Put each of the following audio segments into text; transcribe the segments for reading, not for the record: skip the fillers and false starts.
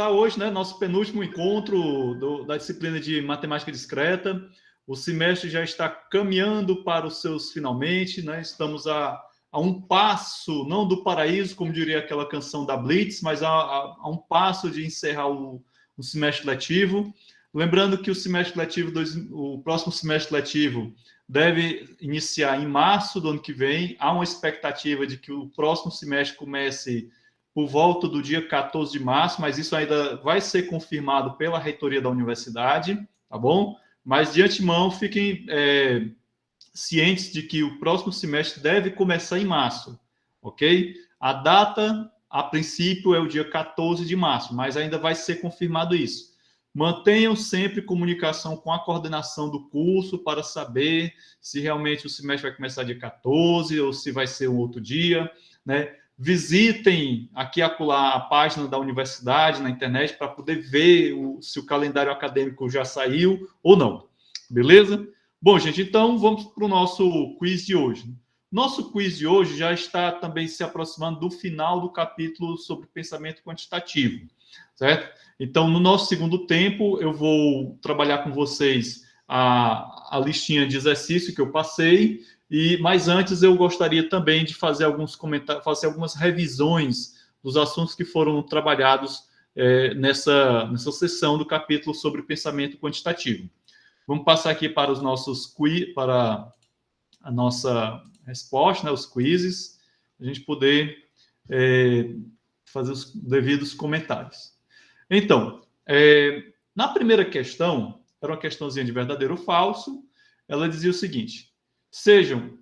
Hoje, né, nosso penúltimo encontro da disciplina de matemática discreta. O semestre já está caminhando para os seus finalmente, né? Estamos a um passo, não do paraíso, como diria aquela canção da Blitz, mas a um passo de encerrar o semestre letivo. Lembrando que o próximo semestre letivo deve iniciar em março do ano que vem. Há uma expectativa de que o próximo semestre comece por volta do dia 14 de março, mas isso ainda vai ser confirmado pela reitoria da universidade, tá bom? Mas, de antemão, fiquem cientes de que o próximo semestre deve começar em março, ok? A data, a princípio, é o dia 14 de março, mas ainda vai ser confirmado isso. Mantenham sempre comunicação com a coordenação do curso para saber se realmente o semestre vai começar dia 14 ou se vai ser um outro dia, né? Visitem aqui e acolá a página da universidade na internet para poder ver se o calendário acadêmico já saiu ou não. Beleza? Bom, gente, então vamos para o nosso quiz de hoje. Nosso quiz de hoje já está também se aproximando do final do capítulo sobre pensamento quantitativo, certo? Então, no nosso segundo tempo, eu vou trabalhar com vocês a listinha de exercício que eu passei. Mas antes eu gostaria também de fazer alguns comentários, fazer algumas revisões dos assuntos que foram trabalhados nessa sessão do capítulo sobre pensamento quantitativo. Vamos passar aqui para os nossos para a nossa resposta, né, os quizzes, a gente poder fazer os devidos comentários. Então, na primeira questão, era uma questãozinha de verdadeiro ou falso, ela dizia o seguinte: sejam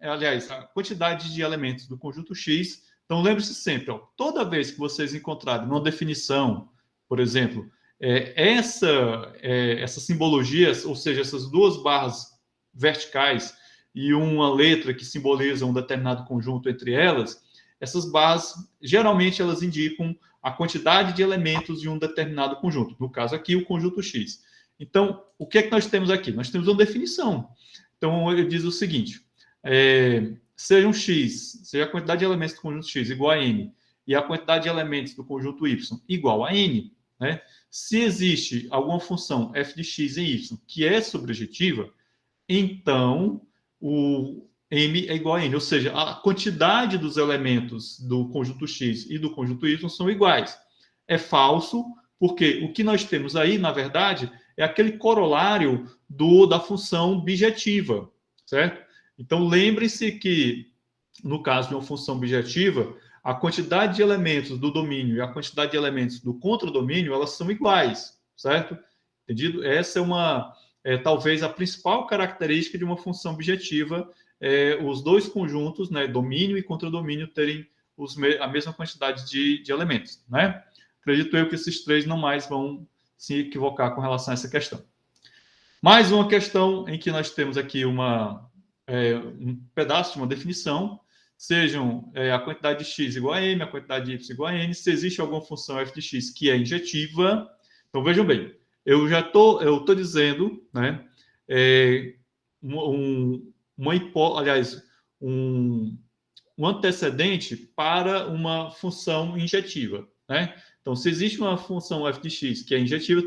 a quantidade de elementos do conjunto X. Então, lembre-se sempre, toda vez que vocês encontrarem uma definição, por exemplo, essas simbologias, ou seja, essas duas barras verticais e uma letra que simboliza um determinado conjunto entre elas, essas barras, geralmente, elas indicam a quantidade de elementos de um determinado conjunto. No caso aqui, o conjunto X. Então, o que é que nós temos aqui? Nós temos uma definição. Então, ele diz o seguinte: seja um X, seja a quantidade de elementos do conjunto X igual a N, e a quantidade de elementos do conjunto Y igual a N, né? Se existe alguma função f de x em y que é sobrejetiva, então o M é igual a N, ou seja, a quantidade dos elementos do conjunto X e do conjunto Y são iguais. É falso, porque o que nós temos aí, na verdade, é aquele corolário da função bijetiva, certo? Então, lembre-se que, no caso de uma função bijetiva, a quantidade de elementos do domínio e a quantidade de elementos do contradomínio, elas são iguais, certo? Entendido? Essa talvez a principal característica de uma função bijetiva, os dois conjuntos, né, domínio e contradomínio, terem a mesma quantidade de elementos, né? Acredito eu que esses três não mais vão se equivocar com relação a essa questão. Mais uma questão em que nós temos aqui um pedaço de uma definição, sejam a quantidade de x igual a m, a quantidade de y igual a n, se existe alguma função f de x que é injetiva. Então, vejam bem, eu estou dizendo, né, um antecedente para uma função injetiva, né? Então, se existe uma função f de x que é injetiva,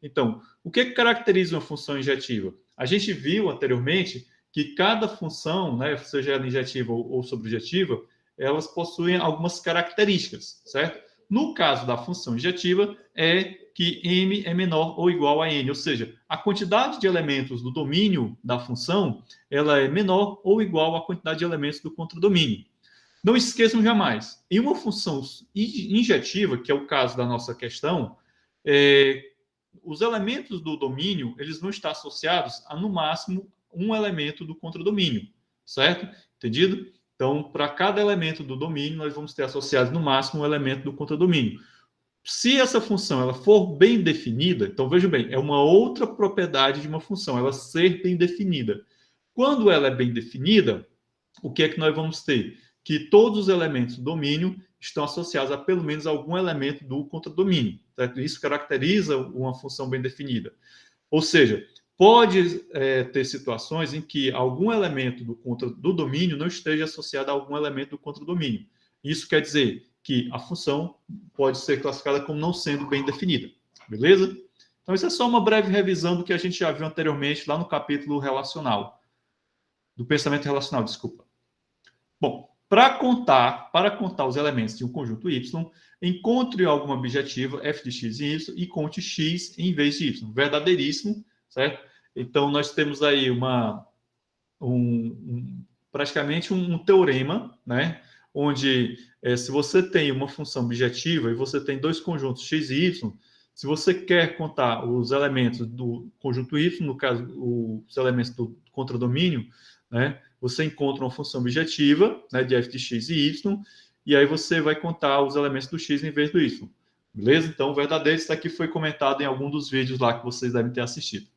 então o que caracteriza uma função injetiva? A gente viu anteriormente que cada função, né, seja ela injetiva ou sobrejetiva, elas possuem algumas características, certo? No caso da função injetiva, é que m é menor ou igual a n, ou seja, a quantidade de elementos do domínio da função, ela é menor ou igual à quantidade de elementos do contradomínio. Não esqueçam jamais, em uma função injetiva, que é o caso da nossa questão, os elementos do domínio, eles vão estar associados a, no máximo, um elemento do contradomínio, certo? Entendido? Então, para cada elemento do domínio, nós vamos ter associado, no máximo, um elemento do contradomínio. Se essa função ela for bem definida, então, vejam bem, é uma outra propriedade de uma função, ela ser bem definida. Quando ela é bem definida, o que é que nós vamos ter? Que todos os elementos do domínio estão associados a pelo menos algum elemento do contradomínio, certo? Isso caracteriza uma função bem definida. Ou seja, pode ter situações em que algum elemento do domínio não esteja associado a algum elemento do contradomínio. Isso quer dizer que a função pode ser classificada como não sendo bem definida. Beleza? Então, isso é só uma breve revisão do que a gente já viu anteriormente lá no capítulo relacional. Do pensamento relacional, desculpa. Bom, para contar os elementos de um conjunto Y, encontre alguma objetiva f de x em y e conte x em vez de y. Verdadeiríssimo, certo? Então, nós temos aí praticamente um teorema, né? Onde, se você tem uma função objetiva e você tem dois conjuntos x e y, se você quer contar os elementos do conjunto y, no caso, os elementos do contradomínio, né? Você encontra uma função objetiva, né, de f de x e y, e aí você vai contar os elementos do x em vez do y. Beleza? Então, o verdadeiro, isso aqui foi comentado em algum dos vídeos lá que vocês devem ter assistido.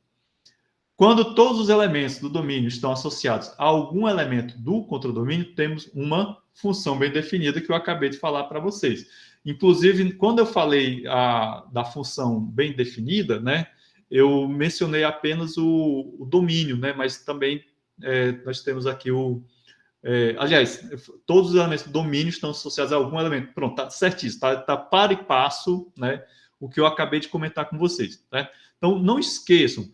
Quando todos os elementos do domínio estão associados a algum elemento do contradomínio, temos uma função bem definida que eu acabei de falar para vocês. Inclusive, quando eu falei da função bem definida, né, eu mencionei apenas o domínio, né, mas também nós temos aqui aliás, todos os elementos do domínio estão associados a algum elemento. Pronto, está certíssimo, está par e passo, né, o que eu acabei de comentar com vocês. Né? Então, não esqueçam.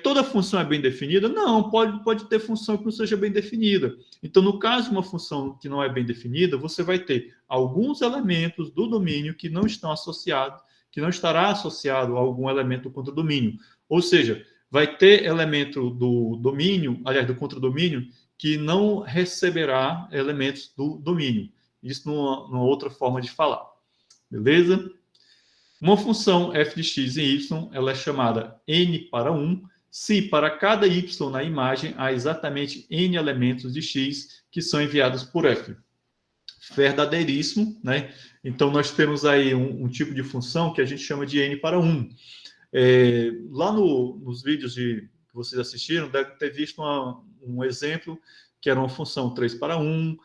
Toda função é bem definida? Não, pode ter função que não seja bem definida. Então, no caso de uma função que não é bem definida, você vai ter alguns elementos do domínio que não estão associados, que não estará associado a algum elemento do contradomínio. Ou seja, vai ter elemento do domínio, aliás, do contradomínio, que não receberá elementos do domínio. Isso numa outra forma de falar. Beleza? Uma função f de x em y, ela é chamada n para 1, se para cada y na imagem há exatamente n elementos de x que são enviados por f. Verdadeiríssimo, né? Então, nós temos aí um tipo de função que a gente chama de n para 1. Lá nos vídeos que vocês assistiram, devem ter visto um exemplo que era uma função 3 para 1,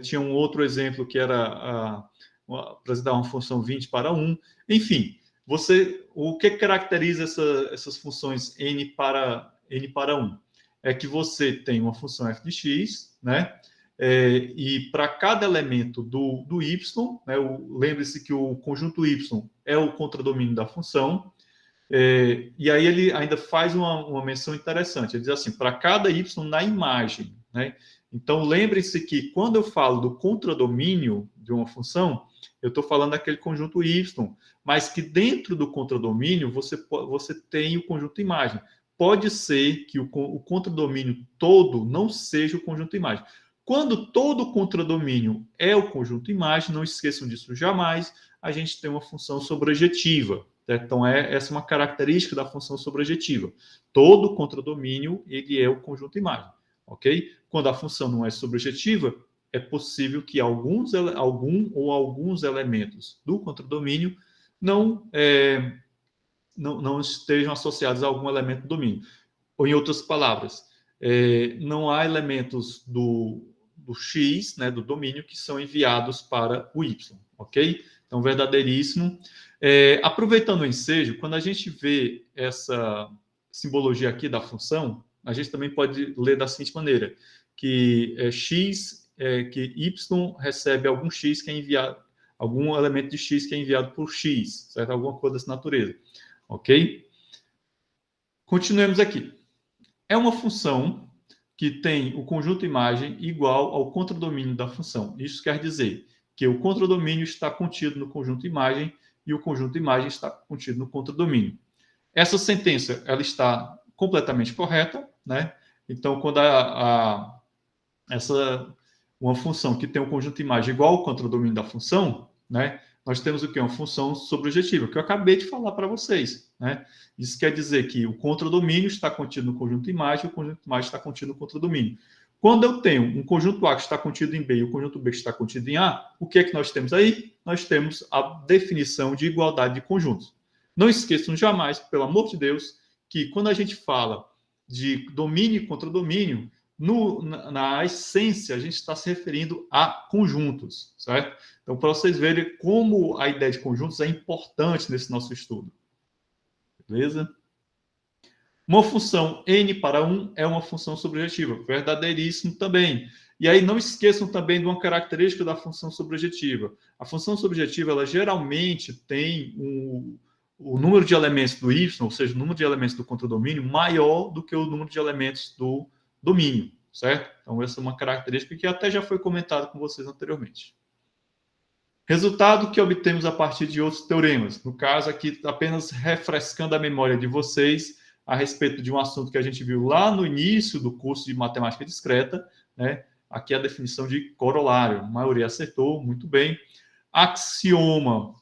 tinha um outro exemplo que era apresentar uma função 20 para 1. Enfim, o que caracteriza essas funções n para 1? É que você tem uma função f de x, né? E para cada elemento do y, né? Lembre-se que o conjunto y é o contradomínio da função. E aí ele ainda faz uma menção interessante. Ele diz assim, para cada y na imagem, né? Então, lembre-se que quando eu falo do contradomínio de uma função, eu estou falando daquele conjunto y, mas que dentro do contradomínio você tem o conjunto imagem. Pode ser que o contradomínio todo não seja o conjunto imagem. Quando todo contradomínio é o conjunto imagem, não esqueçam disso jamais, a gente tem uma função sobrejetiva. Então, essa é uma característica da função sobrejetiva. Todo contradomínio, ele é o conjunto imagem, ok? Quando a função não é sobrejetiva, é possível que alguns elementos do contradomínio não estejam associados a algum elemento do domínio. Ou, em outras palavras, não há elementos do x, né, do domínio, que são enviados para o y, ok? Então, verdadeiríssimo. Aproveitando o ensejo, quando a gente vê essa simbologia aqui da função, a gente também pode ler da seguinte maneira, que que y recebe algum x que é enviado, algum elemento de x que é enviado por x, certo? Alguma coisa dessa natureza, ok? Continuemos aqui. É uma função que tem o conjunto imagem igual ao contradomínio da função. Isso quer dizer que o contradomínio está contido no conjunto imagem e o conjunto imagem está contido no contradomínio. Essa sentença ela está completamente correta, né? Então, quando uma função que tem um conjunto imagem igual ao contradomínio da função, né? Nós temos o que? Uma função sobrejetiva, que eu acabei de falar para vocês, né? Isso quer dizer que o contradomínio está contido no conjunto imagem e o conjunto imagem está contido no contradomínio. Quando eu tenho um conjunto A que está contido em B e o conjunto B que está contido em A, o que é que nós temos aí? Nós temos a definição de igualdade de conjuntos. Não esqueçam jamais, pelo amor de Deus, que quando a gente fala de domínio e contradomínio, na essência, a gente está se referindo a conjuntos, certo? Então, para vocês verem como a ideia de conjuntos é importante nesse nosso estudo. Beleza? Uma função n para 1 é uma função sobrejetiva, verdadeiríssimo também. E aí não esqueçam também de uma característica da função sobrejetiva. A função sobrejetiva, ela geralmente tem o número de elementos do y, ou seja, o número de elementos do contradomínio, maior do que o número de elementos do domínio, certo? Então, essa é uma característica que até já foi comentada com vocês anteriormente. Resultado que obtemos a partir de outros teoremas. No caso aqui, apenas refrescando a memória de vocês a respeito de um assunto que a gente viu lá no início do curso de matemática discreta, né? Aqui a definição de corolário. A maioria acertou, muito bem. Axioma.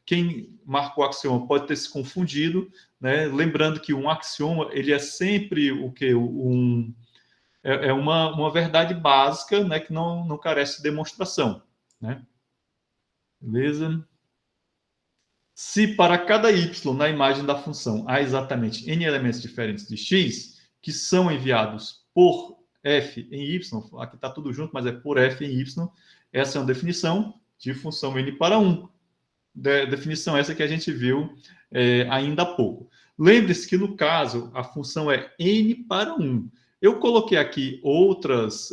Quem marcou axioma pode ter se confundido, né? Lembrando que um axioma, ele é sempre o quê? É uma verdade básica, né? Que não carece de demonstração, né? Beleza? Se para cada y na imagem da função há exatamente n elementos diferentes de x, que são enviados por f em y, aqui está tudo junto, mas é por f em y, essa é uma definição de função n para 1. Definição essa que a gente viu ainda há pouco. Lembre-se que, no caso, a função é n para 1. Eu coloquei aqui outras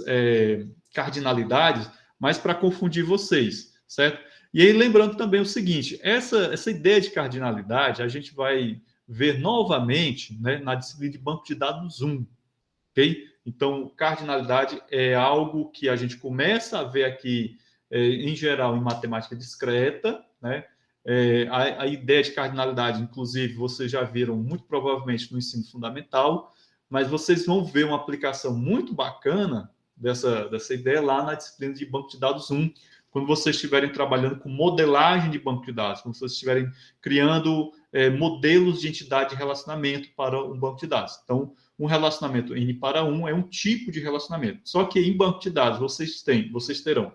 cardinalidades, mas para confundir vocês, certo? E aí, lembrando também o seguinte, essa ideia de cardinalidade a gente vai ver novamente, né, na disciplina de banco de dados 1, ok? Então, cardinalidade é algo que a gente começa a ver aqui, em geral, em matemática discreta, né? A ideia de cardinalidade, inclusive, vocês já viram muito provavelmente no ensino fundamental, mas vocês vão ver uma aplicação muito bacana dessa ideia lá na disciplina de banco de dados 1, quando vocês estiverem trabalhando com modelagem de banco de dados, quando vocês estiverem criando modelos de entidade de relacionamento para um banco de dados. Então, um relacionamento n para 1 é um tipo de relacionamento. Só que em banco de dados vocês terão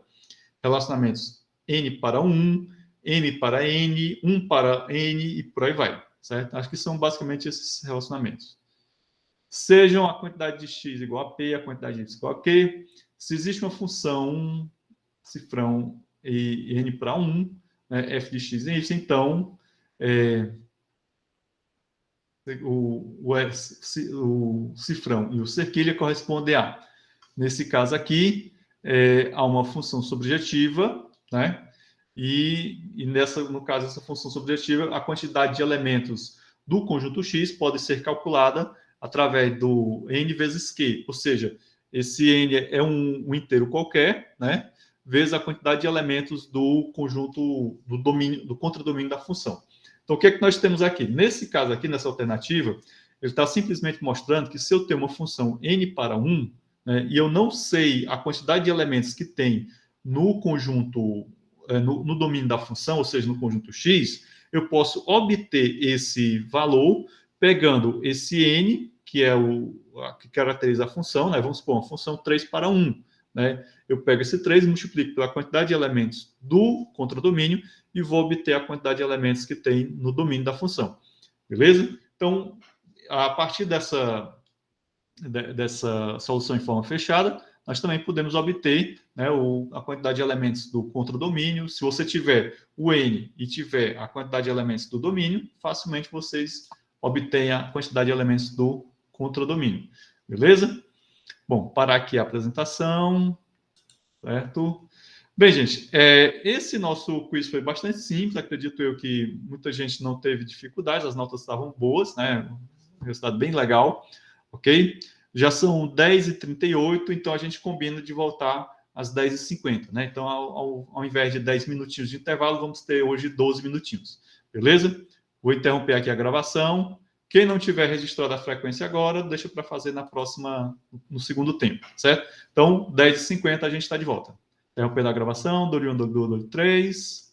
relacionamentos n para 1, n para n, 1 para n e por aí vai, certo? Acho que são basicamente esses relacionamentos. Sejam a quantidade de x igual a p, a quantidade de y igual a q. Se existe uma função cifrão e n para 1, né, f de x em y, então o cifrão e o cerquilha correspondem a, nesse caso aqui, a uma função sobrejetiva, né? E no caso dessa função sobrejetiva, a quantidade de elementos do conjunto x pode ser calculada através do n vezes q, ou seja, esse n é um inteiro qualquer, né? Vezes a quantidade de elementos do conjunto do domínio, do contradomínio da função. Então, o que é que nós temos aqui? Nesse caso aqui, nessa alternativa, ele está simplesmente mostrando que se eu tenho uma função n para 1, né, e eu não sei a quantidade de elementos que tem no conjunto, no domínio da função, ou seja, no conjunto x, eu posso obter esse valor pegando esse n, que é que caracteriza a função, né? Vamos supor, uma função 3 para 1, né? Eu pego esse 3 e multiplico pela quantidade de elementos do contradomínio e vou obter a quantidade de elementos que tem no domínio da função. Beleza? Então, a partir dessa solução em forma fechada, nós também podemos obter, né, a quantidade de elementos do contradomínio. Se você tiver o n e tiver a quantidade de elementos do domínio, facilmente vocês obtêm a quantidade de elementos do contradomínio. Beleza? Bom, parar aqui a apresentação. Certo? Bem, gente, esse nosso quiz foi bastante simples. Acredito eu que muita gente não teve dificuldades, as notas estavam boas, né? Um resultado bem legal, ok? Já são 10h38, então a gente combina de voltar às 10h50, né? Então, ao invés de 10 minutinhos de intervalo, vamos ter hoje 12 minutinhos, beleza? Vou interromper aqui a gravação. Quem não tiver registrado a frequência agora, deixa para fazer no segundo tempo, certo? Então, 10h50 a gente está de volta. Interrompendo a gravação, dou 1, dou 2, dou 3.